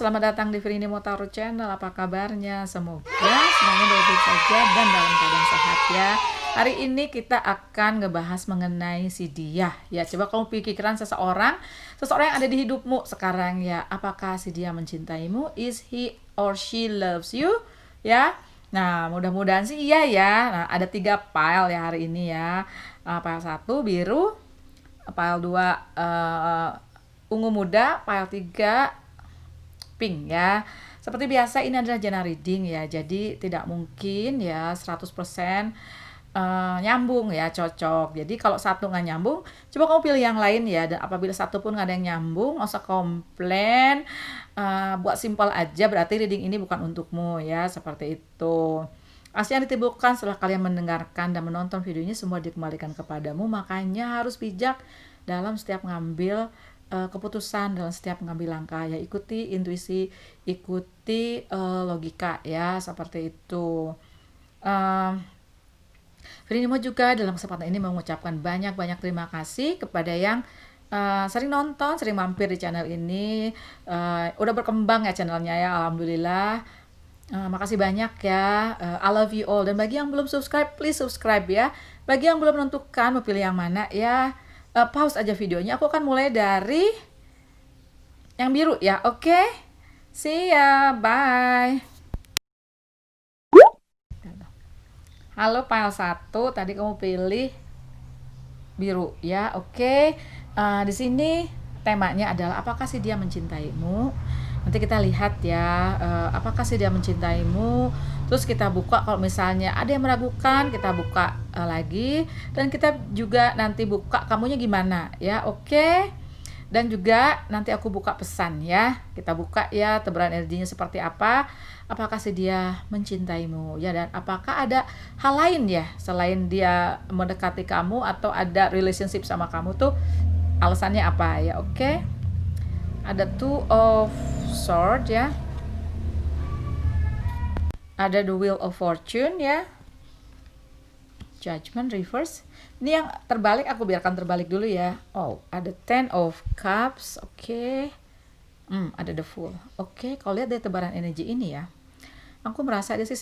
selamat datang di Vrinimo Tarot Channel. Apa kabarnya? Semoga semuanya baik-baik saja dan dalam keadaan sehat ya. Hari ini kita akan ngebahas mengenai si dia ya. Coba kamu pikiran seseorang yang ada di hidupmu sekarang ya. Apakah si dia mencintaimu? Is he or she loves you? Ya. Nah, mudah-mudahan sih iya ya. Nah, ada 3 pile ya hari ini ya. Pile 1 biru, pile 2 ungu muda, pile 3 pink ya. Seperti biasa ini adalah general reading ya. Jadi tidak mungkin ya 100% nyambung ya, cocok. Jadi kalau satu nggak nyambung, coba kamu pilih yang lain ya. Dan apabila satu pun nggak ada yang nyambung, nggak usah komplain. Buat simpel aja, berarti reading ini bukan untukmu ya, seperti itu. Asli yang ditimbulkan setelah kalian mendengarkan dan menonton video ini semua dikembalikan kepadamu. Makanya harus bijak dalam setiap ngambil keputusan, dalam setiap mengambil langkah ya. Ikuti intuisi, ikuti logika ya, seperti itu. Vrinimo juga dalam kesempatan ini mengucapkan banyak-banyak terima kasih kepada yang sering nonton, sering mampir di channel ini. Udah berkembang ya channelnya ya, alhamdulillah. Makasih banyak ya. I love you all. Dan bagi yang belum subscribe, please subscribe ya. Bagi yang belum menentukan mau pilih yang mana ya, pause aja videonya. Aku akan mulai dari yang biru ya. Oke, see ya, bye. Halo pile 1, tadi kamu pilih biru ya. Oke. Di sini temanya adalah apakah sih dia mencintaimu? Nanti kita lihat ya, apakah sih dia mencintaimu. Terus kita buka, kalau misalnya ada yang meragukan, kita buka lagi. Dan kita juga nanti buka kamunya gimana ya, oke. Dan juga nanti aku buka pesan ya. Kita buka ya, tebaran energinya seperti apa. Apakah sih dia mencintaimu ya, dan apakah ada hal lain ya selain dia mendekati kamu atau ada relationship sama kamu tuh, alasannya apa ya, oke. Ada Two of Swords ya. Ada the Wheel of Fortune ya. Judgment reverse. Ini yang terbalik, aku biarkan terbalik dulu ya. Oh, ada Ten of Cups. Oke. Ada the Fool. Oke, kalau lihat dari tebaran energi ini ya, aku merasa dia sih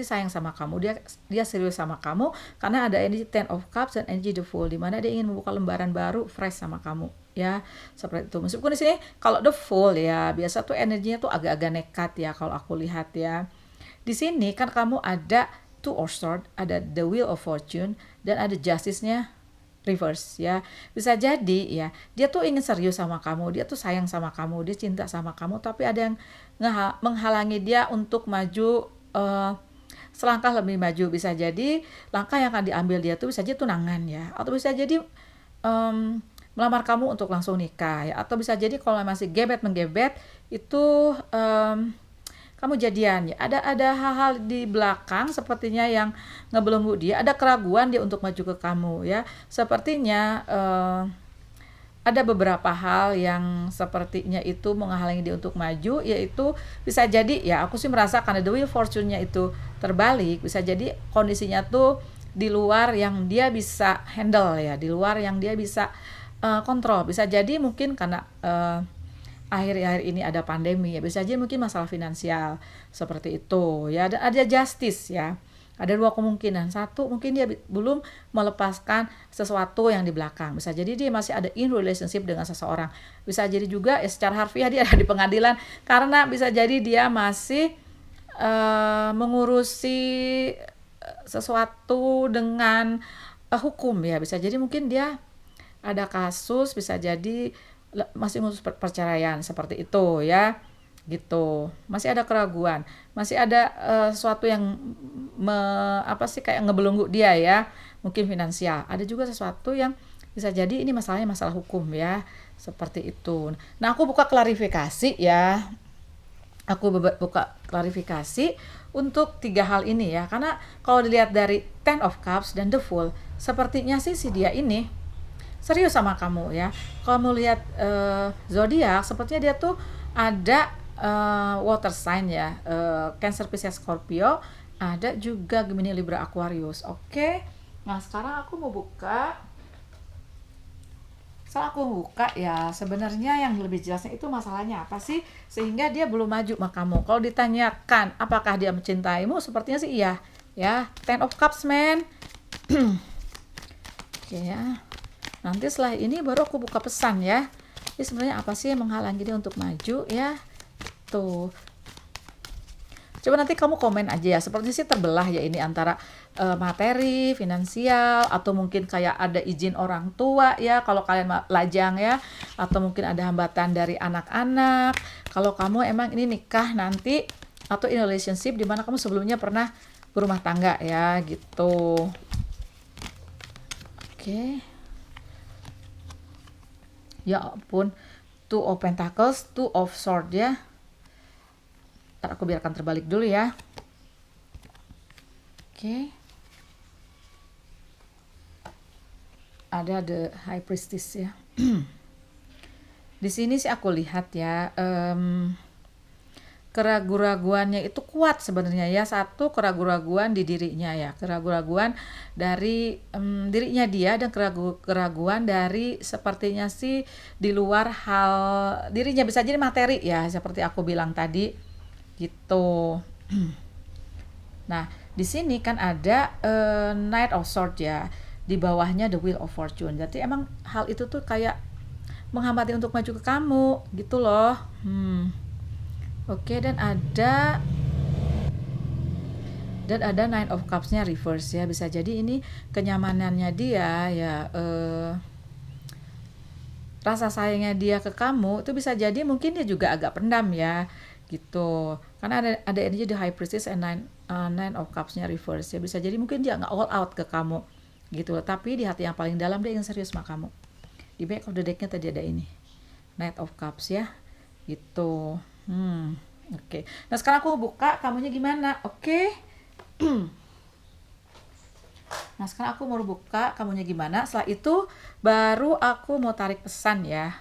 sayang sama kamu. Dia serius sama kamu karena ada energi Ten of Cups dan energi the Fool, di mana dia ingin membuka lembaran baru fresh sama kamu ya, seperti itu. Meskipun di sini kalau the Fool ya, biasa tuh energinya tuh agak-agak nekat ya kalau aku lihat ya. Di sini kan kamu ada Two of Swords, ada the Wheel of Fortune, dan ada Justice-nya reverse ya. Bisa jadi ya, dia tuh ingin serius sama kamu, dia tuh sayang sama kamu, dia cinta sama kamu, tapi ada yang menghalangi dia untuk maju selangkah lebih maju. Bisa jadi langkah yang akan diambil dia tuh bisa jadi tunangan ya, atau bisa jadi melamar kamu untuk langsung nikah ya, atau bisa jadi kalau masih gebet-menggebet itu kamu jadian ya. Ada hal-hal di belakang sepertinya yang ngebelenggu dia, ada keraguan dia untuk maju ke kamu ya. Sepertinya ada beberapa hal yang sepertinya itu menghalangi dia untuk maju, yaitu bisa jadi ya, aku sih merasa karena the Wheel Fortune-nya itu terbalik, bisa jadi kondisinya tuh di luar yang dia bisa handle ya, di luar yang dia bisa kontrol. Bisa jadi mungkin karena akhir-akhir ini ada pandemi ya, bisa aja mungkin masalah finansial seperti itu ya. Ada justice ya, ada 2 kemungkinan. Satu, mungkin dia belum melepaskan sesuatu yang di belakang, bisa jadi dia masih ada in relationship dengan seseorang. Bisa jadi juga ya, secara harfiah dia ada di pengadilan karena bisa jadi dia masih mengurusi sesuatu dengan hukum ya. Bisa jadi mungkin dia ada kasus, bisa jadi masih ngurus perceraian seperti itu ya, gitu. Masih ada keraguan, masih ada sesuatu yang kayak ngebelenggu dia ya, mungkin finansial. Ada juga sesuatu yang bisa jadi ini masalahnya masalah hukum ya, seperti itu. Nah, aku buka klarifikasi ya, buka klarifikasi untuk 3 hal ini ya, karena kalau dilihat dari Ten of Cups dan the Fool, sepertinya sih si dia ini serius sama kamu ya. Kalau mau lihat zodiak, sepertinya dia tuh ada water sign ya, Cancer, Pisces, Scorpio, ada juga Gemini, Libra, Aquarius. Oke. Nah, sekarang aku mau buka Setelah aku buka ya, sebenarnya yang lebih jelasnya itu masalahnya apa sih sehingga dia belum maju sama kamu. Kalau ditanyakan apakah dia mencintaimu, sepertinya sih iya. Ya, Ten of Cups, man. Oke ya. Nanti setelah ini baru aku buka pesan ya. Ini sebenarnya apa sih yang menghalangi dia untuk maju ya? Tuh. Coba nanti kamu komen aja ya. Sepertinya sih terbelah ya ini antara materi, finansial, atau mungkin kayak ada izin orang tua ya kalau kalian lajang ya, atau mungkin ada hambatan dari anak-anak. Kalau kamu emang ini nikah nanti atau in relationship di mana kamu sebelumnya pernah berumah tangga ya gitu. Oke. Ya ampun, Two of Pentacles, Two of Swords ya. Ntar aku biarkan terbalik dulu ya. Oke. Ada the High Priestess ya. Di sini sih aku lihat ya, keraguan-raguannya itu kuat sebenarnya ya. Satu, keraguan-raguan di dirinya ya, keraguan-raguan dari dirinya dia, dan keraguan dari sepertinya sih di luar hal dirinya, bisa jadi materi ya seperti aku bilang tadi gitu. Nah, di sini kan ada Knight of Swords ya, di bawahnya the Wheel of Fortune. Jadi emang hal itu tuh kayak menghambati untuk maju ke kamu gitu loh. Oke, dan ada Nine of Cups-nya reverse ya. Bisa jadi ini kenyamanannya dia ya, rasa sayangnya dia ke kamu itu bisa jadi mungkin dia juga agak pendam ya gitu, karena ada energi di High Priestess and Nine of Cups-nya reverse ya. Bisa jadi mungkin dia nggak all out ke kamu gitu, tapi di hati yang paling dalam dia ingin serius sama kamu. Di back of the deck-nya tadi ada ini Knight of Cups ya gitu. Oke. Nah sekarang aku buka kamunya gimana. Oke. Nah sekarang aku mau buka kamunya gimana. Setelah itu baru aku mau tarik pesan ya.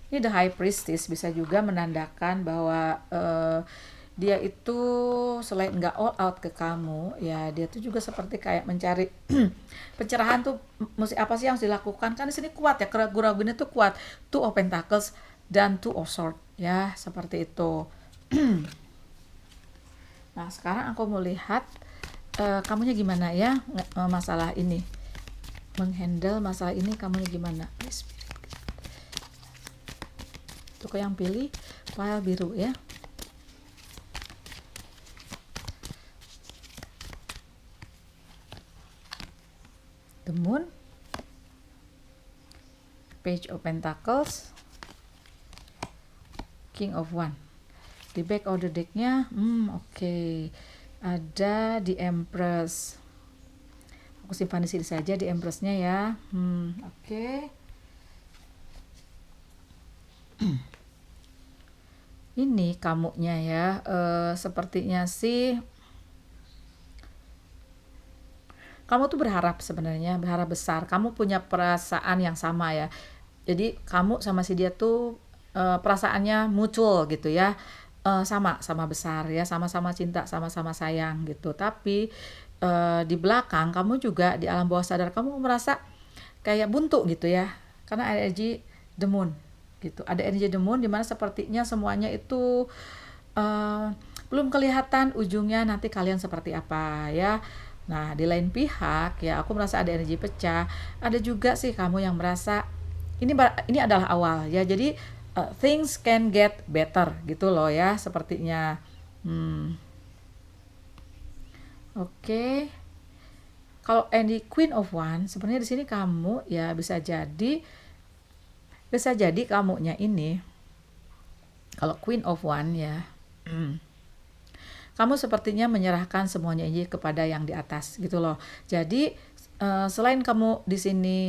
Ini the High Priestess bisa juga menandakan bahwa dia itu selain nggak all out ke kamu ya, dia tuh juga seperti kayak mencari pencerahan tuh mesti apa sih yang harus dilakukan. Kan di sini kuat ya, keraguan-keraguannya tuh kuat. Two of Pentacles dan Two of Swords ya, seperti itu. Nah sekarang aku mau lihat kamunya gimana ya, masalah ini, menghandle masalah ini kamunya gimana. Tuh yang pilih file biru ya. The Moon, Page of Pentacles, King of Wands. Di back of the deck-nya, oke. Ada di Empress. Aku simpan di sini saja di Empress-nya ya. Oke. Ini kamunya ya, sepertinya sih kamu tuh berharap, sebenarnya berharap besar. Kamu punya perasaan yang sama ya. Jadi kamu sama si dia tuh perasaannya mutual gitu ya. Sama besar ya, sama-sama cinta, sama-sama sayang gitu. Tapi di belakang kamu juga di alam bawah sadar kamu merasa kayak buntu gitu ya. Karena ada energi the moon gitu. Ada energi the moon dimana sepertinya semuanya itu belum kelihatan ujungnya nanti kalian seperti apa ya. Nah, di lain pihak ya aku merasa ada energi pecah. Ada juga sih kamu yang merasa ini adalah awal ya. Jadi things can get better gitu loh ya, sepertinya. Oke. Kalau energi Queen of Wands, sebenarnya di sini kamu ya bisa jadi kamunya ini, kalau Queen of Wands ya, kamu sepertinya menyerahkan semuanya ini kepada yang di atas gitu loh. Jadi selain kamu di sini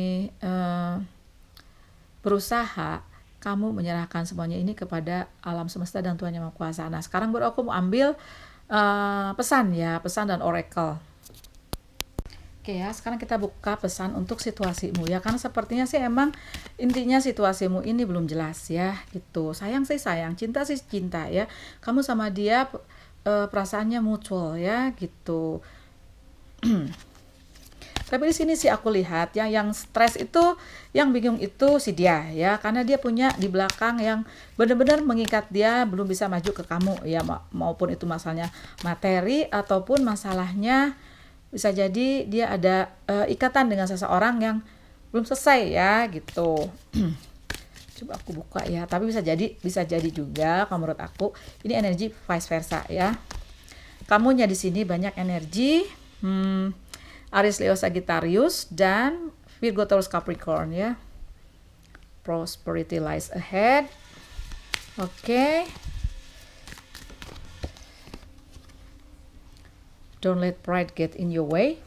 berusaha, kamu menyerahkan semuanya ini kepada alam semesta dan Tuhan Yang Maha Kuasa. Nah sekarang baru aku mau ambil pesan dan oracle. Oke ya, sekarang kita buka pesan untuk situasimu ya, karena sepertinya sih emang intinya situasimu ini belum jelas ya gitu. Sayang sih sayang, cinta sih cinta ya. Kamu sama dia perasaannya mutual ya gitu. Tapi di sini sih aku lihat yang stres itu, yang bingung itu si dia ya, karena dia punya di belakang yang benar-benar mengikat dia belum bisa maju ke kamu ya, maupun itu masalahnya materi ataupun masalahnya bisa jadi dia ada ikatan dengan seseorang yang belum selesai ya gitu. Coba aku buka ya, tapi bisa jadi juga kalau menurut aku ini energi vice versa ya. Kamunya di sini banyak energi Aries, Leo, Sagittarius dan Virgo, Taurus, Capricorn ya. Prosperity lies ahead. Oke. Don't let pride get in your way.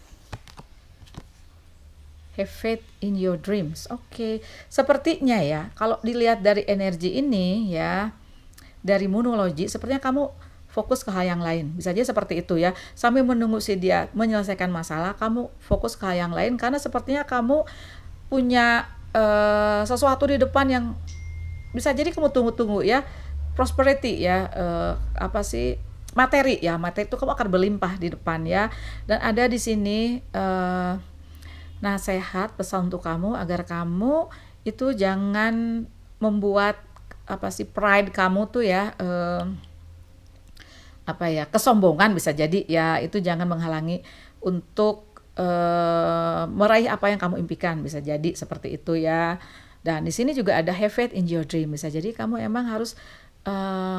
Have faith in your dreams. Oke. Sepertinya ya, kalau dilihat dari energi ini ya, dari monologi, sepertinya kamu fokus ke hal yang lain. Bisa aja seperti itu ya. Sambil menunggu si dia menyelesaikan masalah, kamu fokus ke hal yang lain karena sepertinya kamu punya sesuatu di depan yang bisa jadi kamu tunggu-tunggu ya. Prosperity ya, materi ya. Materi itu kamu akan berlimpah di depan ya. Dan ada di sini nasihat pesan untuk kamu agar kamu itu jangan membuat pride kamu tuh ya kesombongan, bisa jadi ya, itu jangan menghalangi untuk meraih apa yang kamu impikan, bisa jadi seperti itu ya. Dan di sini juga ada have faith in your dream, bisa jadi kamu emang harus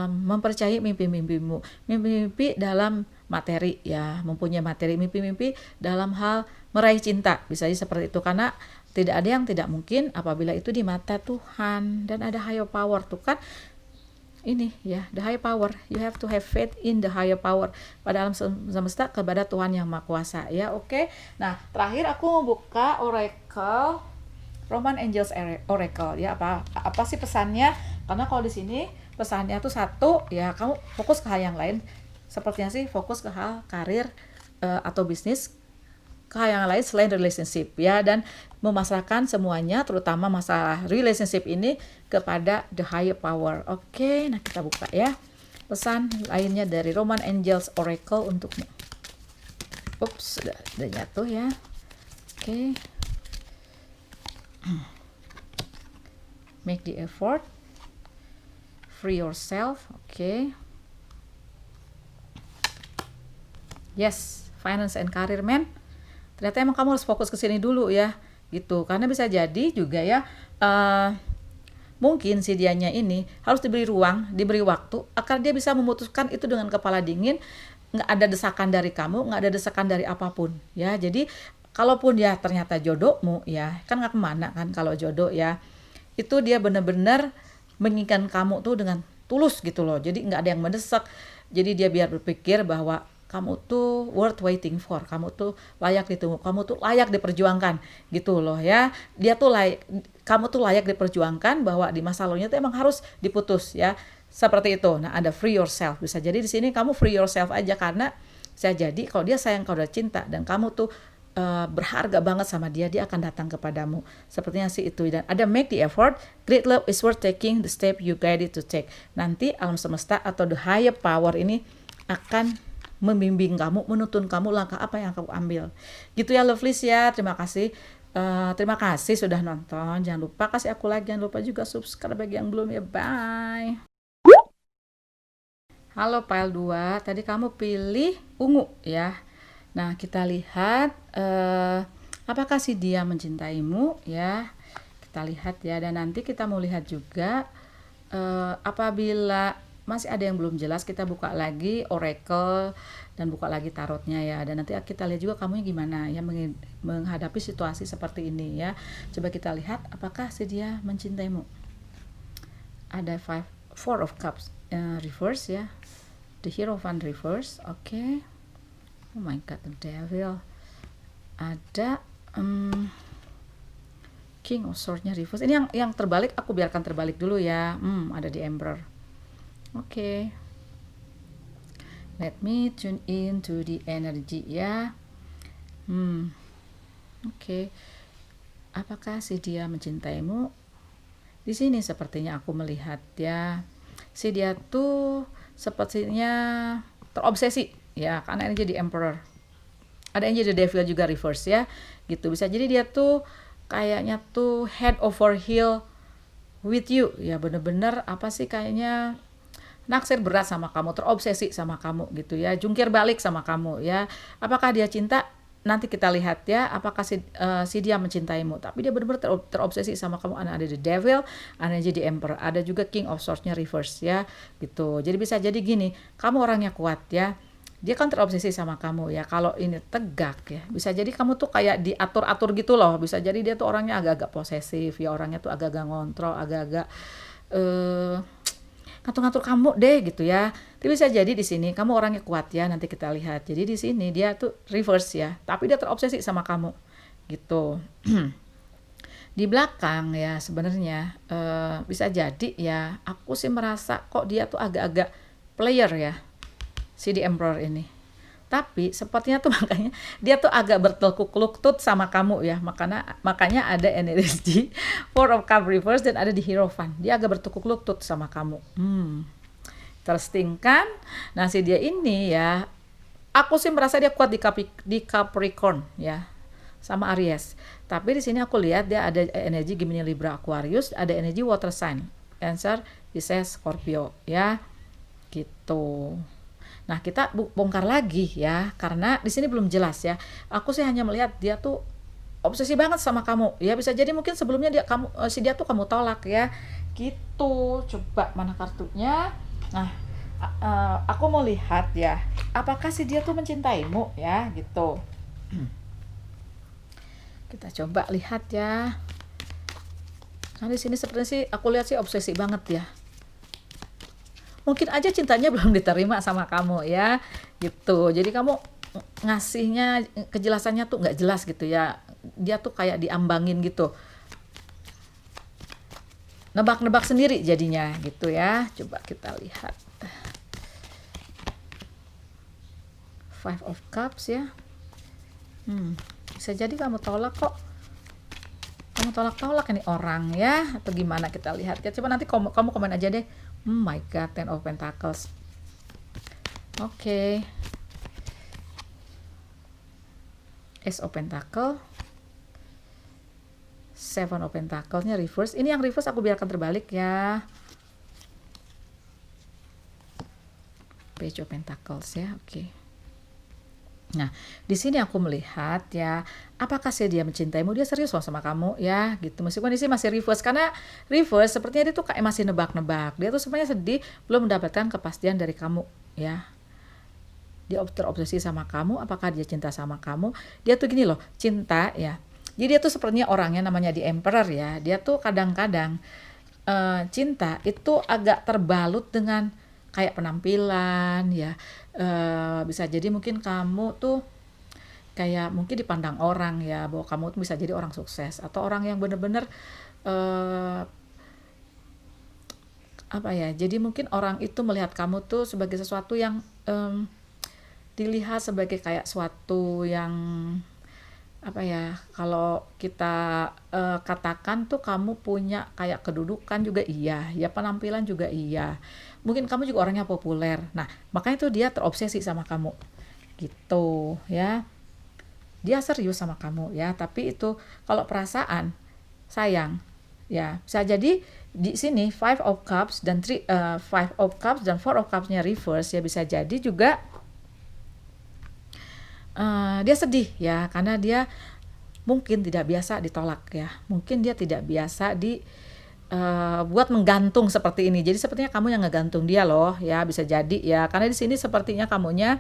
mempercayai mimpi-mimpimu, mimpi-mimpi dalam materi ya, mempunyai materi, mimpi-mimpi dalam hal meraih cinta, bisa jadi seperti itu, karena tidak ada yang tidak mungkin apabila itu di mata Tuhan. Dan ada higher power tuh kan, ini ya, the higher power, you have to have faith in the higher power, pada alam semesta, kepada Tuhan yang Maha Kuasa ya. Oke. Nah, terakhir aku mau buka oracle, Roman Angels Oracle ya. Apa sih pesannya? Karena kalau di sini pesannya tuh satu ya, kamu fokus ke hal yang lain, sepertinya sih fokus ke hal karir atau bisnis, ke hal yang lain selain relationship ya, dan memasrahkan semuanya terutama masalah relationship ini kepada the higher power. Oke, nah kita buka ya pesan lainnya dari Roman Angels Oracle untukmu. Ups, sudah jatuh ya. Oke. Make the effort, free yourself. Oke. Yes, finance and career man. Ternyata emang kamu harus fokus ke sini dulu ya, gitu. Karena bisa jadi juga ya, mungkin si dianya ini harus diberi ruang, diberi waktu, agar dia bisa memutuskan itu dengan kepala dingin, nggak ada desakan dari kamu, nggak ada desakan dari apapun ya. Jadi kalaupun dia ternyata jodohmu ya, kan nggak kemana kan kalau jodoh ya, itu dia benar-benar menginginkan kamu tuh dengan tulus gitu loh. Jadi nggak ada yang mendesak. Jadi dia biar berpikir bahwa kamu tuh worth waiting for, kamu tuh layak ditunggu, kamu tuh layak diperjuangkan gitu loh ya. Dia tuh kamu tuh layak diperjuangkan, bahwa di masa lalunya tuh emang harus diputus ya, seperti itu. Nah, ada free yourself, bisa jadi di sini kamu free yourself aja, karena bisa jadi kalau dia sayang, kalau dia cinta dan kamu tuh berharga banget sama dia, dia akan datang kepadamu, sepertinya sih itu. Dan ada make the effort, great love is worth taking the step you guided to take. Nanti alam semesta atau the higher power ini akan membimbing kamu, menuntun kamu langkah apa yang kamu ambil. Gitu ya lovelies ya. Terima kasih sudah nonton. Jangan lupa kasih aku like, jangan lupa juga subscribe bagi yang belum ya. Bye. Halo pile 2, tadi kamu pilih ungu ya. Nah, kita lihat apakah si dia mencintaimu ya. Kita lihat ya, dan nanti kita mau lihat juga apabila masih ada yang belum jelas, kita buka lagi oracle dan buka lagi tarotnya ya. Dan nanti kita lihat juga kamunya gimana ya menghadapi situasi seperti ini ya. Coba kita lihat apakah si dia mencintaimu. Ada Four of Cups reverse ya. The Hierophant reverse. Oke. Oh my god, the Devil. Ada King of Swords-nya reverse. Ini yang terbalik, aku biarkan terbalik dulu ya. Ada the Emperor. Oke. Let me tune in to the energy ya. Oke. Apakah si dia mencintaimu? Di sini sepertinya aku melihat ya, si dia tuh sepertinya terobsesi ya, karena ini jadi Emperor. Ada Angel the Devil juga reverse ya, gitu. Bisa jadi dia tuh kayaknya tuh head over heel with you, ya bener-bener apa sih, kayaknya naksir berat sama kamu, terobsesi sama kamu gitu ya, jungkir balik sama kamu ya. Apakah dia cinta? Nanti kita lihat ya, apakah si dia mencintaimu. Tapi dia benar-benar terobsesi sama kamu. Ada the devil, ada jadi emperor, ada juga king of swords-nya reverse ya, gitu. Jadi bisa jadi gini, kamu orangnya kuat ya, dia kan terobsesi sama kamu ya. Kalau ini tegak ya, bisa jadi kamu tuh kayak diatur-atur gitu loh. Bisa jadi dia tuh orangnya agak-agak posesif ya, orangnya tuh agak-agak ngontrol, agak-agak ngatur-ngatur kamu deh gitu ya. Tapi bisa jadi di sini kamu orangnya kuat ya, nanti kita lihat. Jadi di sini dia tuh reverse ya, tapi dia terobsesi sama kamu gitu. Di belakang ya sebenarnya bisa jadi ya, aku sih merasa kok dia tuh agak-agak player ya, si The Emperor ini. Tapi sepertinya tuh makanya dia tuh agak berteluk lutut sama kamu ya, makanya ada energi Four of Cups reverse dan ada di Hierophant. Dia agak bertekuk lutut sama kamu. Interesting kan? Nah si dia ini ya, aku sih merasa dia kuat di Capricorn ya, sama Aries. Tapi di sini aku lihat dia ada energi Gemini, Libra, Aquarius, ada energi water sign, Cancer, Pisces, Scorpio ya, gitu. Nah kita bongkar lagi ya, karena di sini belum jelas ya. Aku sih hanya melihat dia tuh obsesi banget sama kamu ya. Bisa jadi mungkin sebelumnya si dia tuh kamu tolak ya, gitu. Coba mana kartunya? Nah aku mau lihat ya, apakah si dia tuh mencintaimu ya, gitu. Kita coba lihat ya. Nah di sini sepertinya sih aku lihat sih obsesi banget ya. Mungkin aja cintanya belum diterima sama kamu ya, gitu. Jadi kamu ngasihnya kejelasannya tuh nggak jelas gitu ya. Dia tuh kayak diambangin gitu, nebak-nebak sendiri jadinya gitu ya. Coba kita lihat Five of Cups ya. Bisa jadi kamu tolak kok. Kamu tolak ini orang ya, atau gimana, kita lihat ya. Coba nanti kamu komen aja deh. My God, Ten of Pentacles. Oke. Ace of Pentacle. Seven of Pentacles-nya reverse. Ini yang reverse aku biarkan terbalik ya. Page of Pentacles ya, oke. Nah, di sini aku melihat ya, apakah sih dia mencintaimu? Dia serius loh sama kamu ya, gitu. Meskipun di sini masih reverse, karena reverse sepertinya dia tuh kayak masih nebak-nebak. Dia tuh sebenarnya sedih, belum mendapatkan kepastian dari kamu ya. Dia terobsesi sama kamu, apakah dia cinta sama kamu? Dia tuh gini loh, cinta ya. Jadi dia tuh sepertinya orangnya namanya The Emperor ya. Dia tuh kadang-kadang cinta itu agak terbalut dengan kayak penampilan ya. Bisa jadi mungkin kamu tuh kayak mungkin dipandang orang ya, bahwa kamu tuh bisa jadi orang sukses, atau orang yang bener-bener apa ya, jadi mungkin orang itu melihat kamu tuh sebagai sesuatu yang dilihat sebagai kayak suatu yang apa ya, kalau kita katakan tuh kamu punya kayak kedudukan juga iya ya, penampilan juga iya, mungkin kamu juga orangnya populer. Nah makanya tuh dia terobsesi sama kamu gitu ya. Dia serius sama kamu ya, tapi itu kalau perasaan sayang ya. Bisa jadi di sini Five of Cups dan Five of Cups dan Four of Cups-nya reverse ya, bisa jadi juga dia sedih ya, karena dia mungkin tidak biasa ditolak ya, mungkin dia tidak biasa buat menggantung seperti ini. Jadi sepertinya kamu yang ngegantung dia loh ya, bisa jadi ya, karena di sini sepertinya kamunya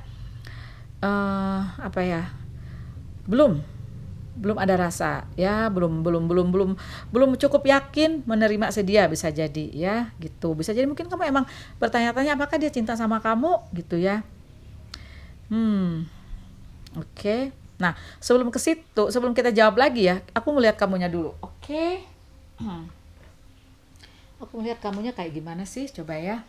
apa ya, belum ada rasa ya, belum cukup yakin menerima dia, bisa jadi ya, gitu. Bisa jadi mungkin kamu emang bertanya-tanya apakah dia cinta sama kamu gitu ya. Oke. Nah, sebelum ke situ, sebelum kita jawab lagi ya, aku melihat kamunya dulu. Oke. Aku melihat kamunya kayak gimana sih? Coba ya.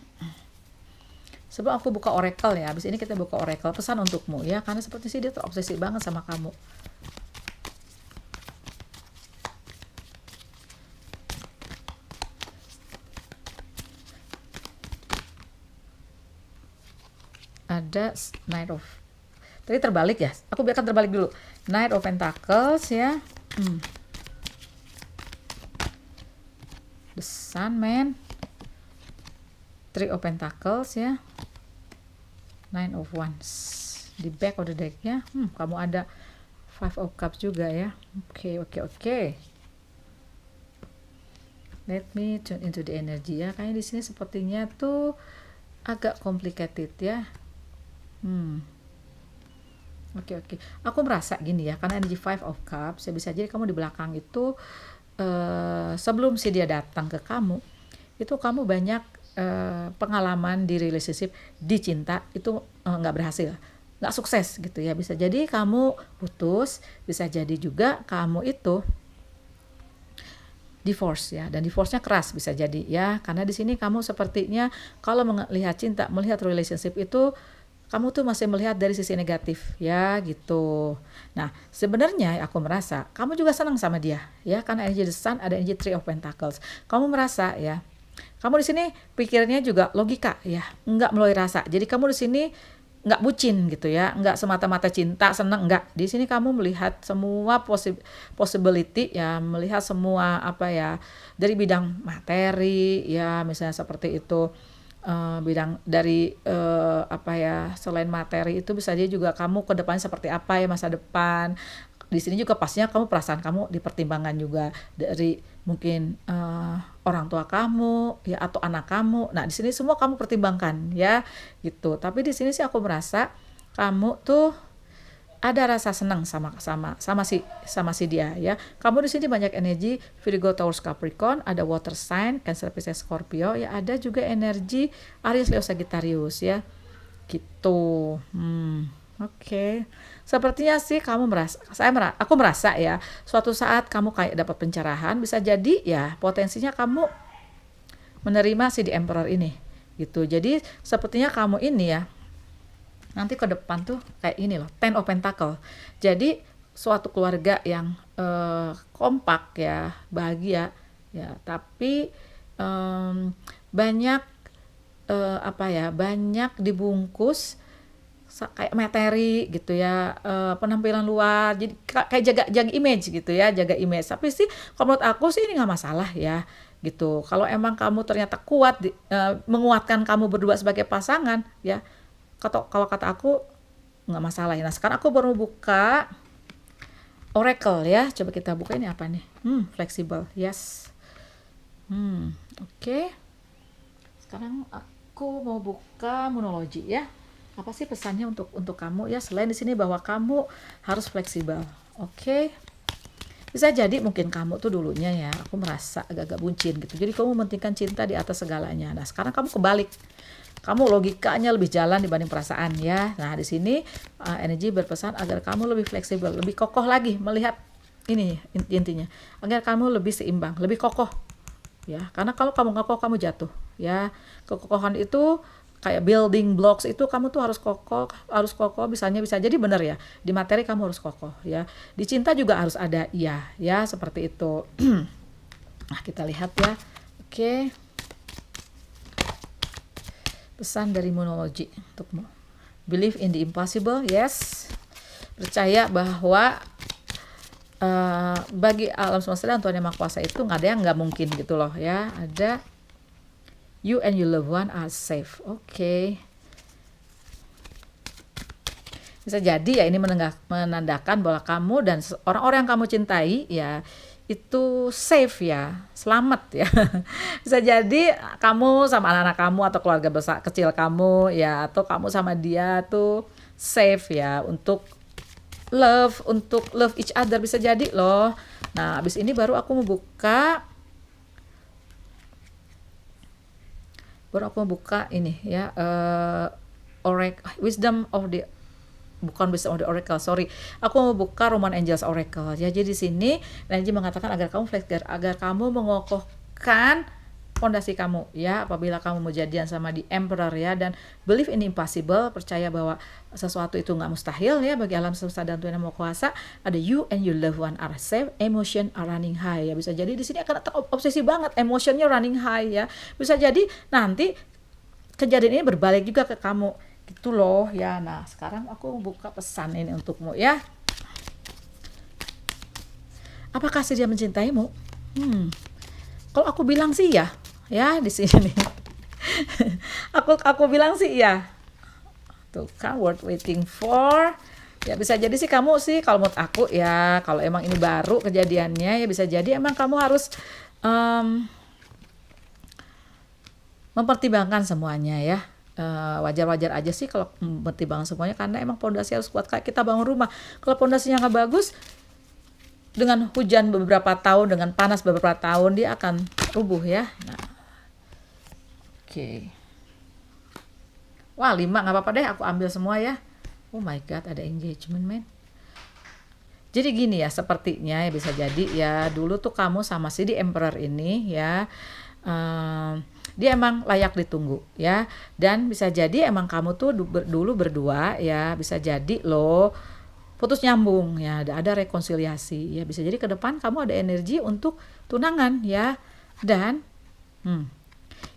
Sebelum aku buka oracle ya, habis ini kita buka oracle pesan untukmu ya, karena seperti sih dia terobsesi banget sama kamu. Ada Knight of Tadi terbalik ya, aku biarkan terbalik dulu. Knight of Pentacles ya. The Sun, man. Three of Pentacles ya. Nine of Wands. Di back of the deck ya. Kamu ada Five of Cups juga ya. Oke. Let me tune into the energy ya. Kayaknya di sini sepertinya tuh agak complicated ya. Oke. Aku merasa gini ya, karena energi Five of Cups, ya bisa jadi kamu di belakang itu sebelum si dia datang ke kamu, itu kamu banyak pengalaman di relationship, di cinta itu nggak berhasil, nggak sukses gitu ya. Bisa jadi kamu putus, bisa jadi juga kamu itu divorce ya, dan divorce-nya keras bisa jadi ya, karena di sini kamu sepertinya kalau melihat cinta, melihat relationship itu kamu tuh masih melihat dari sisi negatif ya gitu. Nah sebenarnya aku merasa kamu juga senang sama dia ya, karena energi The Sun ada energi Three of Pentacles. Kamu merasa ya, kamu di sini pikirnya juga logika ya, nggak melalui rasa. Jadi kamu di sini nggak bucin gitu ya, nggak semata-mata cinta senang, nggak. Di sini kamu melihat semua possibility ya, melihat semua apa ya, dari bidang materi ya, misalnya seperti itu. Bidang dari apa ya, selain materi itu bisa aja juga kamu ke depan seperti apa ya, masa depan. Di sini juga pastinya kamu perasaan kamu dipertimbangkan juga dari mungkin orang tua kamu ya, atau anak kamu. Nah di sini semua kamu pertimbangkan ya gitu. Tapi di sini sih aku merasa kamu tuh ada rasa senang sama si dia ya. Kamu di sini banyak energi Virgo, Taurus, Capricorn, ada water sign Cancer, Pisces, Scorpio ya, ada juga energi Aries, Leo, Sagittarius ya. Gitu. Oke. Sepertinya sih kamu merasa, aku merasa ya, suatu saat kamu kayak dapat pencerahan, bisa jadi ya potensinya kamu menerima si The Emperor ini gitu. Jadi sepertinya kamu ini ya nanti ke depan tuh kayak ini loh, Ten of Pentacle. Jadi suatu keluarga yang kompak ya, bahagia ya, tapi banyak apa ya, banyak dibungkus kayak materi gitu ya, penampilan luar. Jadi kayak jaga image gitu ya, jaga image. Tapi sih kalau menurut aku sih ini nggak masalah ya gitu. Kalau emang kamu ternyata kuat menguatkan kamu berdua sebagai pasangan ya, kalau kata aku nggak masalah ya. Nah sekarang aku baru buka Oracle ya, coba kita buka ini apa nih. Flexible, yes. Oke. Sekarang aku mau buka Moonology ya. Apa sih pesannya untuk kamu ya, selain di sini bahwa kamu harus fleksibel. Oke. Bisa jadi mungkin kamu tuh dulunya ya, aku merasa agak-agak bucin gitu. Jadi kamu mementingkan cinta di atas segalanya. Nah sekarang kamu kebalik. Kamu logikanya lebih jalan dibanding perasaan ya. Nah di sini energi berpesan agar kamu lebih fleksibel, lebih kokoh lagi melihat ini intinya, agar kamu lebih seimbang, lebih kokoh ya. Karena kalau kamu nggak kokoh kamu jatuh ya. Kekokohan itu kayak building blocks itu, kamu tuh harus kokoh, bisa jadi benar ya. Di materi kamu harus kokoh ya. Di cinta juga harus ada ya seperti itu. Nah kita lihat ya. Oke. Pesan dari Moonology untukmu. Believe in the impossible, yes. Percaya bahwa bagi alam semesta dan Tuhan Yang Maha Kuasa itu nggak ada yang nggak mungkin gitu loh ya. Ada you and your loved one are safe. Oke. Bisa jadi ya ini menandakan bahwa kamu dan orang-orang yang kamu cintai ya itu safe ya, selamat ya. Bisa jadi kamu sama anak-anak kamu atau keluarga besar kecil kamu ya, atau kamu sama dia tuh safe ya, untuk love each other, bisa jadi loh. Nah abis ini baru aku mau buka ini ya, Wisdom of the Oracle, sorry. Aku mau buka Roman Angels Oracle. Ya, jadi di sini energi mengatakan agar kamu agar kamu mengokohkan fondasi kamu ya, apabila kamu mau jadian sama di Emperor ya, dan believe in impossible, percaya bahwa sesuatu itu nggak mustahil ya bagi alam semesta dan Tuhan Yang Maha Kuasa. Ada you and your loved one are safe, emotion are running high ya. Bisa jadi di sini akan obsesi banget, emotionnya running high ya. Bisa jadi nanti kejadian ini berbalik juga ke kamu gitu loh ya. Nah sekarang aku buka pesan ini untukmu ya. Apakah dia mencintaimu? Kalau aku bilang sih ya, ya di sini nih. aku bilang sih ya. Tuh kan, worth waiting for. Ya bisa jadi sih kamu sih, kalau menurut aku ya, kalau emang ini baru kejadiannya ya bisa jadi emang kamu harus mempertimbangkan semuanya ya. Wajar-wajar aja sih kalau mempertimbangkan semuanya, karena emang pondasi harus kuat, kayak kita bangun rumah. Kalau pondasinya nggak bagus, dengan hujan beberapa tahun, dengan panas beberapa tahun, dia akan rubuh ya. Nah, oke. Wah 5 nggak apa-apa deh, aku ambil semua ya. Oh my god, ada engagement man. Jadi gini ya, sepertinya ya bisa jadi ya, dulu tuh kamu sama si The Emperor ini ya, dia emang layak ditunggu ya. Dan bisa jadi emang kamu tuh dulu berdua ya, bisa jadi loh putus nyambung ya, ada rekonsiliasi ya. Bisa jadi ke depan kamu ada energi untuk tunangan ya. Dan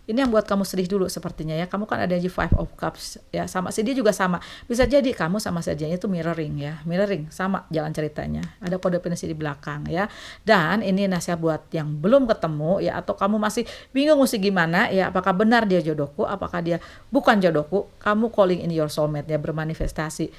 ini yang buat kamu sedih dulu sepertinya ya. Kamu kan ada di Five of Cups ya, sama si dia juga sama. Bisa jadi kamu sama saja itu mirroring ya. Mirroring sama jalan ceritanya. Ada kode penisi di belakang ya. Dan ini nasihat buat yang belum ketemu ya, atau kamu masih bingung mesti gimana ya, apakah benar dia jodohku, apakah dia bukan jodohku. Kamu calling in your soulmate ya, bermanifestasi.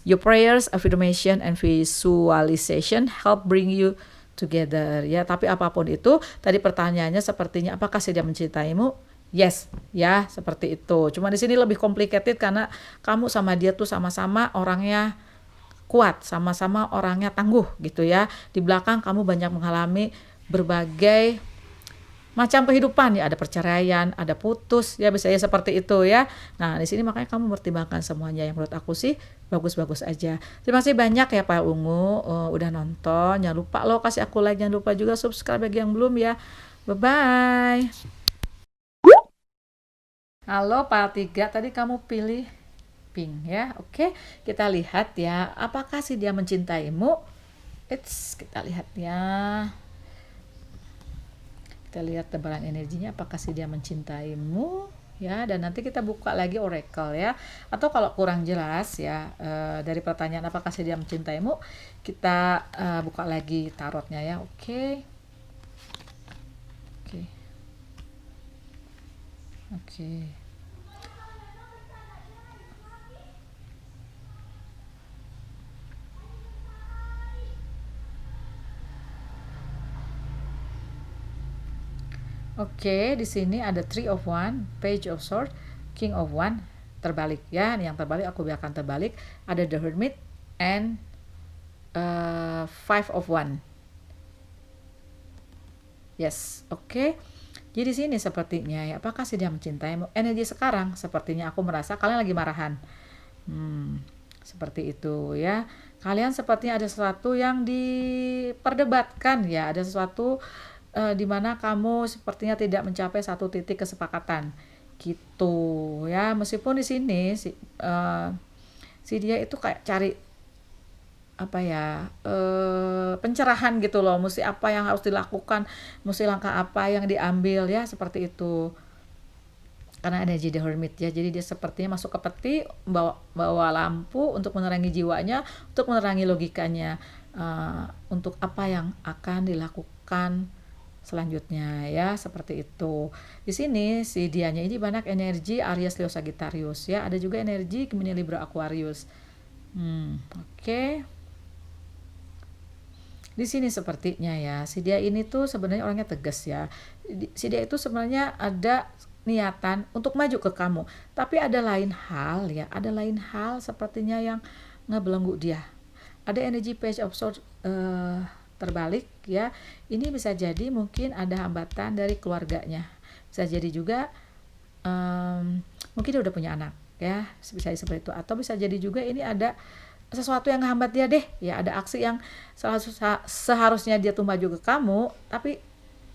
Your prayers, affirmation, and visualization help bring you together ya. Tapi apapun itu, tadi pertanyaannya sepertinya apakah dia mencintaimu? Yes ya, seperti itu. Cuma di sini lebih complicated karena kamu sama dia tuh sama-sama orangnya kuat, sama-sama orangnya tangguh gitu ya. Di belakang kamu banyak mengalami berbagai macam kehidupan ya, ada perceraian, ada putus ya, bisa ya seperti itu ya. Nah di sini makanya kamu mempertimbangkan semuanya, yang menurut aku sih bagus-bagus aja. Terima kasih banyak ya Pak Ungu, udah nonton. Jangan lupa lo kasih aku like, jangan lupa juga subscribe bagi yang belum ya. Bye bye. Halo Pak 3, tadi kamu pilih pink ya. Oke, kita lihat ya, apakah sih dia mencintaimu? Kita lihat ya. Kita lihat tebaran energinya, apakah sih dia mencintaimu ya. Dan nanti kita buka lagi oracle ya, atau kalau kurang jelas ya dari pertanyaan apakah sih dia mencintaimu, kita buka lagi tarotnya ya. Oke. Oke, di sini ada Three of One, Page of Swords, King of One, terbalik ya. Yang terbalik aku biarkan terbalik. Ada The Hermit and Five of One. Yes, oke. Jadi di sini sepertinya ya, apakah sih dia mencintaimu? Energi sekarang sepertinya aku merasa kalian lagi marahan. Seperti itu ya. Kalian sepertinya ada sesuatu yang diperdebatkan ya, ada sesuatu di mana kamu sepertinya tidak mencapai satu titik kesepakatan gitu ya. Meskipun di sini si dia itu kayak cari apa ya, pencerahan gitu loh, mesti apa yang harus dilakukan, mesti langkah apa yang diambil ya, seperti itu. Karena ada The Hermit ya, jadi dia sepertinya masuk ke peti, bawa lampu untuk menerangi jiwanya, untuk menerangi logikanya, untuk apa yang akan dilakukan selanjutnya ya, seperti itu. Di sini si dianya ini banyak energi Aries, Leo, Sagittarius ya, ada juga energi Gemini, Libra, Aquarius. Oke. Di sini sepertinya ya, si dia ini tuh sebenarnya orangnya tegas ya. Si dia itu sebenarnya ada niatan untuk maju ke kamu, tapi ada lain hal ya, ada lain hal sepertinya yang ngebelenggu dia. Ada energi Page of Swords terbalik ya. Ini bisa jadi mungkin ada hambatan dari keluarganya, bisa jadi juga mungkin dia udah punya anak ya, bisa seperti itu. Atau bisa jadi juga ini ada sesuatu yang menghambat dia deh ya, ada aksi yang seharusnya dia tuh maju ke kamu tapi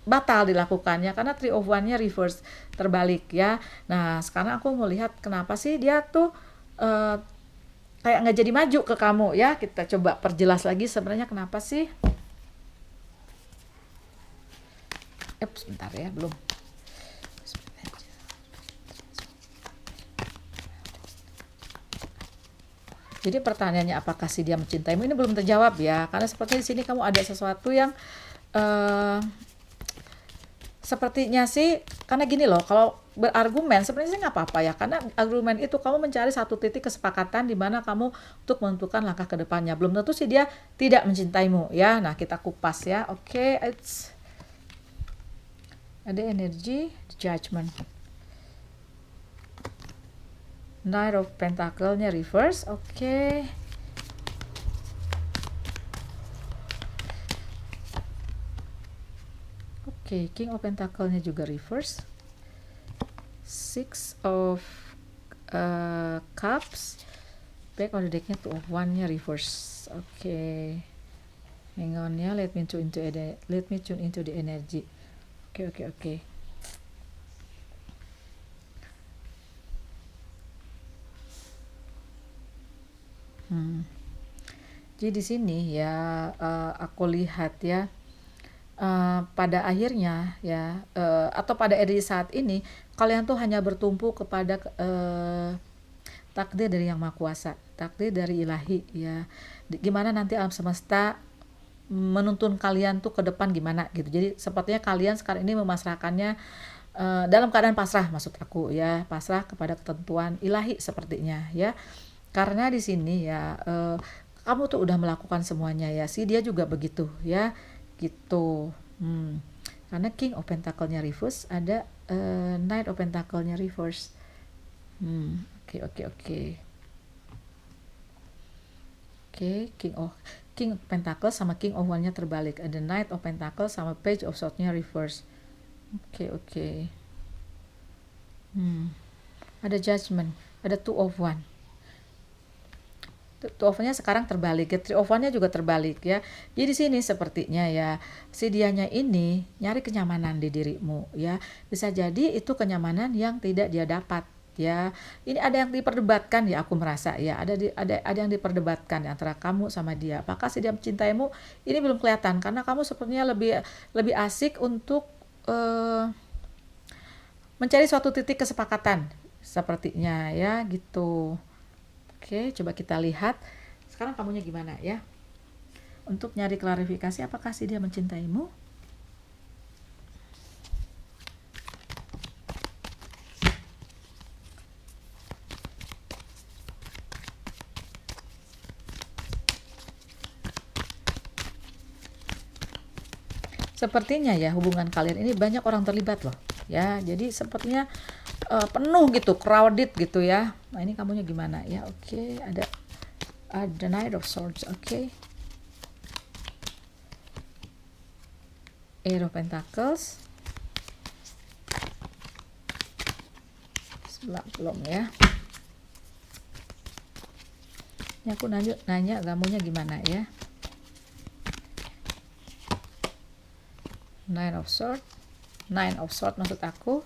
batal dilakukannya karena Three of One-nya reverse, terbalik ya. Nah sekarang aku mau lihat kenapa sih dia tuh kayak nggak jadi maju ke kamu ya. Kita coba perjelas lagi sebenarnya kenapa sih. Sebentar ya, belum. Jadi pertanyaannya apakah si dia mencintaimu ini belum terjawab ya, karena sepertinya di sini kamu ada sesuatu yang sepertinya sih, karena gini loh, kalau berargumen sebenarnya sih nggak apa-apa ya, karena argumen itu kamu mencari satu titik kesepakatan di mana kamu untuk menentukan langkah ke depannya. Belum tentu sih dia tidak mencintaimu ya. Nah, kita kupas ya. Oke, ada energi judgment. Knight of Pentacle-nya reverse. Oke. Oke, King of Pentacle-nya juga reverse. Six of Cups. Back on the deck-nya Two of One-nya reverse. Oke. Hang on ya, let me tune into the energy. Oke. Jadi di sini ya aku lihat ya, pada akhirnya ya, atau pada edisi saat ini kalian tuh hanya bertumpu kepada takdir dari Yang Maha Kuasa, takdir dari ilahi ya. Gimana nanti alam semesta menuntun kalian tuh ke depan gimana gitu. Jadi sepertinya kalian sekarang ini memasrahkannya dalam keadaan pasrah, maksud aku ya, pasrah kepada ketentuan ilahi sepertinya ya. Karena di sini ya kamu tuh udah melakukan semuanya ya, si dia juga begitu ya gitu. Karena King of Pentacle-nya reverse, ada Knight of Pentacle-nya reverse. Oke, King of Pentacle sama King of One-nya terbalik, ada Knight of Pentacle sama Page of Swords-nya reverse. Oke. Ada Judgment, ada Two of One. Two of One-nya sekarang terbalik ya, Three of One-nya juga terbalik ya. Jadi di sini sepertinya ya, si dianya ini nyari kenyamanan di dirimu ya. Bisa jadi itu kenyamanan yang tidak dia dapat ya. Ini ada yang diperdebatkan ya, aku merasa ya, ada yang diperdebatkan antara kamu sama dia. Apakah si dia mencintaimu? Ini belum kelihatan, karena kamu sepertinya lebih asik untuk mencari suatu titik kesepakatan sepertinya ya gitu. Oke, coba kita lihat sekarang kamunya gimana ya. Untuk nyari klarifikasi apakah sih dia mencintaimu? Sepertinya ya hubungan kalian ini banyak orang terlibat loh ya. Jadi sepertinya penuh gitu, crowded gitu ya. Nah, ini kamunya gimana ya? Oke, ada Knight of Swords. Oke. Eight of Pentacles. Belum ya. Ini aku nanya kamunya gimana ya? Nine of Swords maksud aku.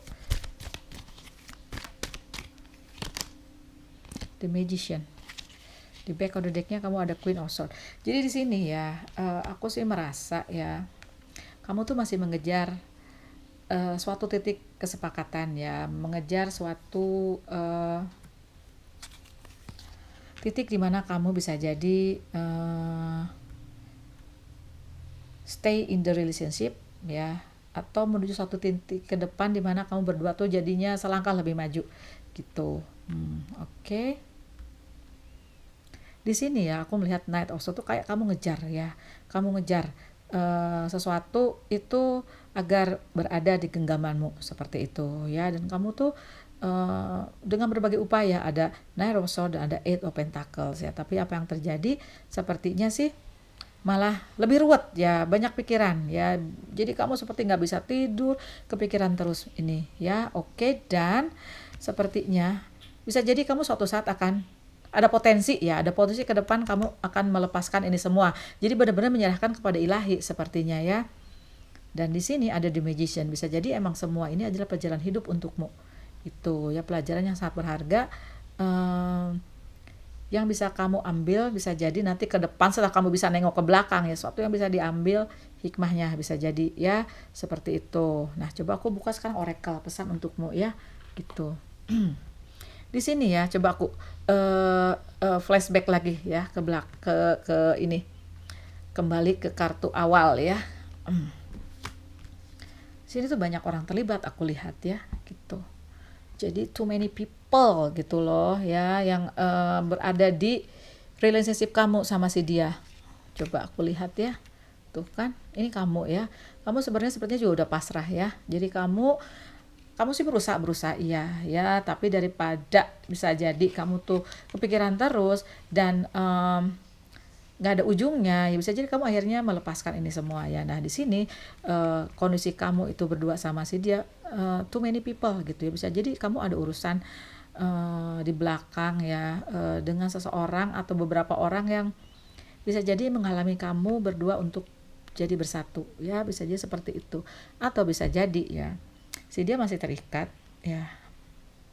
The Magician. Di back of the deck-nya kamu ada Queen of Swords. Jadi di sini ya, aku sih merasa ya, kamu tuh masih mengejar suatu titik kesepakatan ya, mengejar suatu titik di mana kamu bisa jadi stay in the relationship ya, atau menuju suatu titik ke depan di mana kamu berdua tuh jadinya selangkah lebih maju gitu. Oke. Di sini ya aku melihat Knight of Swords tuh kayak kamu ngejar ya, kamu ngejar sesuatu itu agar berada di genggamanmu seperti itu ya. Dan kamu tuh dengan berbagai upaya, ada Knight of Swords dan ada Eight of Pentacles ya, tapi apa yang terjadi sepertinya sih malah lebih ruwet ya, banyak pikiran ya. Jadi kamu seperti nggak bisa tidur, kepikiran terus ini ya. Oke, dan sepertinya bisa jadi kamu suatu saat akan ada potensi ke depan kamu akan melepaskan ini semua. Jadi benar-benar menyerahkan kepada ilahi sepertinya ya. Dan di sini ada The Magician, bisa jadi emang semua ini adalah pelajaran hidup untukmu. Itu ya, pelajaran yang sangat berharga yang bisa kamu ambil, bisa jadi nanti ke depan setelah kamu bisa nengok ke belakang ya, sesuatu yang bisa diambil hikmahnya, bisa jadi ya seperti itu. Nah, coba aku buka sekarang oracle pesan untukmu ya gitu. Di sini ya, coba aku flashback lagi ya ke ini, kembali ke kartu awal ya. Sini tuh banyak orang terlibat aku lihat ya gitu. Jadi too many people gitu loh ya yang berada di relationship kamu sama si dia. Coba aku lihat ya. Tuh kan, ini kamu ya. Kamu sebenarnya sepertinya juga udah pasrah ya. Jadi kamu sih berusaha iya ya, tapi daripada bisa jadi kamu tuh kepikiran terus dan nggak ada ujungnya, ya bisa jadi kamu akhirnya melepaskan ini semua ya. Nah di sini kondisi kamu itu berdua sama si dia, too many people gitu ya, bisa jadi kamu ada urusan di belakang ya dengan seseorang atau beberapa orang yang bisa jadi mengalami kamu berdua untuk jadi bersatu ya, bisa jadi seperti itu. Atau bisa jadi ya si dia masih terikat ya,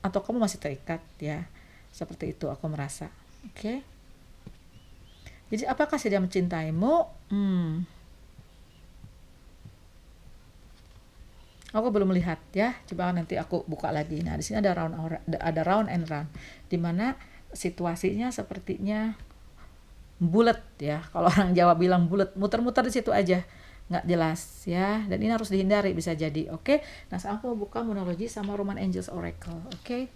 atau kamu masih terikat ya, seperti itu aku merasa. Oke. Jadi apakah si dia mencintaimu? Aku belum melihat ya. Coba nanti aku buka lagi. Nah, di sini ada round and round, di mana situasinya sepertinya bulat ya. Kalau orang Jawa bilang bulat, muter-muter di situ aja, nggak jelas ya. Dan ini harus dihindari bisa jadi. Oke. Nah, sekarang aku buka Moonology sama Roman Angels Oracle. Oke.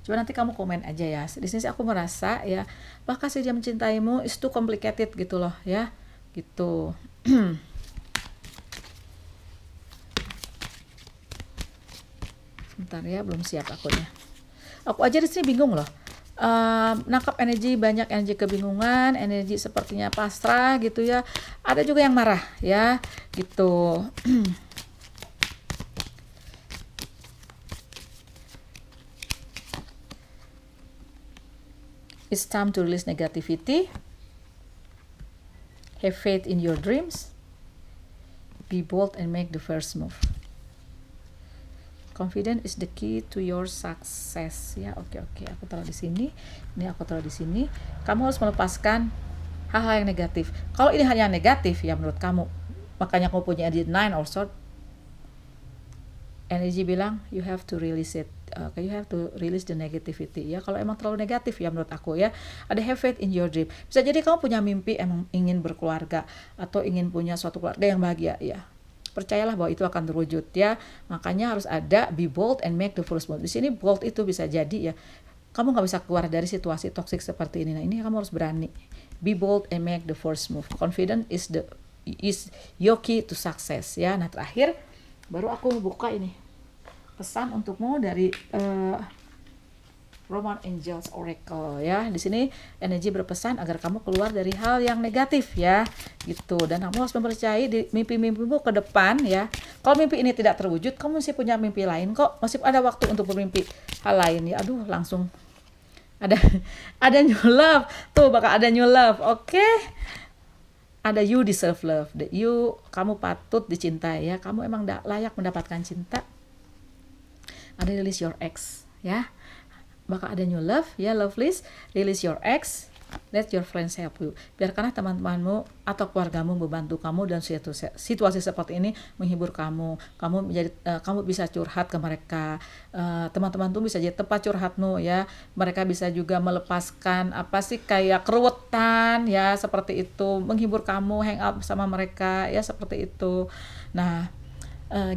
Coba nanti kamu komen aja ya. Di sini aku merasa ya, bahkan si dia mencintaimu is too complicated gitu loh ya. Gitu. Sebentar ya, belum siap akunnya. Aku aja di sini bingung loh. Nangkap energi, banyak energi kebingungan, energi sepertinya pasrah gitu ya. Ada juga yang marah ya, gitu. It's time to release negativity. Have faith in your dreams. Be bold and make the first move. Confidence is the key to your success ya. Oke, aku taruh di sini. Ini aku taruh di sini. Kamu harus melepaskan hal-hal yang negatif. Kalau ini hal yang negatif ya menurut kamu, makanya kamu punya di 9 of Swords. Energi bilang you have to release it. You have to release the negativity ya. Kalau emang terlalu negatif ya menurut aku ya. Ada have faith in your dream. Bisa jadi kamu punya mimpi emang ingin berkeluarga atau ingin punya suatu keluarga yang bahagia ya. Percayalah bahwa itu akan terwujud ya. Makanya harus ada be bold and make the first move. Di sini bold itu bisa jadi ya, kamu nggak bisa keluar dari situasi toksik seperti ini. Nah, ini kamu harus berani. Be bold and make the first move. Confidence is your key to success ya. Nah, terakhir baru aku buka ini pesan untukmu dari Roman Angels Oracle ya. Di sini energi berpesan agar kamu keluar dari hal yang negatif ya, gitu. Dan kamu harus mempercayai di mimpi-mimpimu ke depan ya. Kalau mimpi ini tidak terwujud, kamu masih punya mimpi lain kok. Masih ada waktu untuk bermimpi hal lain ya. Aduh, langsung ada new love. Tuh, bakal ada new love. Oke. Ada you deserve love. Kamu patut dicintai ya. Kamu emang layak mendapatkan cinta. Ada release your ex ya, bakal ada new love ya, love list, release your ex, let your friends help you. Biarkanlah teman-temanmu atau keluargamu membantu kamu dan situasi seperti ini menghibur kamu. Kamu bisa curhat ke mereka. Teman-teman tuh bisa jadi tempat curhatmu ya. Mereka bisa juga melepaskan apa sih kayak keruwetan ya, seperti itu, menghibur kamu, hang out bersama mereka ya, seperti itu. Nah,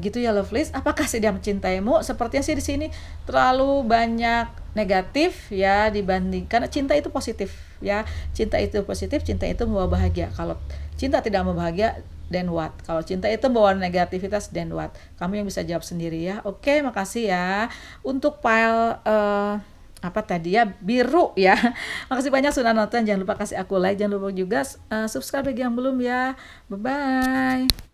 gitu ya lovelies. Apakah sih dia mencintaimu? Sepertinya sih di sini terlalu banyak negatif ya dibandingkan cinta itu positif ya. Cinta itu positif, cinta itu membawa bahagia. Kalau cinta tidak membawa bahagia, then what? Kalau cinta itu membawa negativitas, then what? Kamu yang bisa jawab sendiri ya. Oke, makasih ya untuk file apa tadi ya, biru ya. Makasih banyak sudah nonton. Jangan lupa kasih aku like, jangan lupa juga subscribe bagi yang belum ya. Bye bye.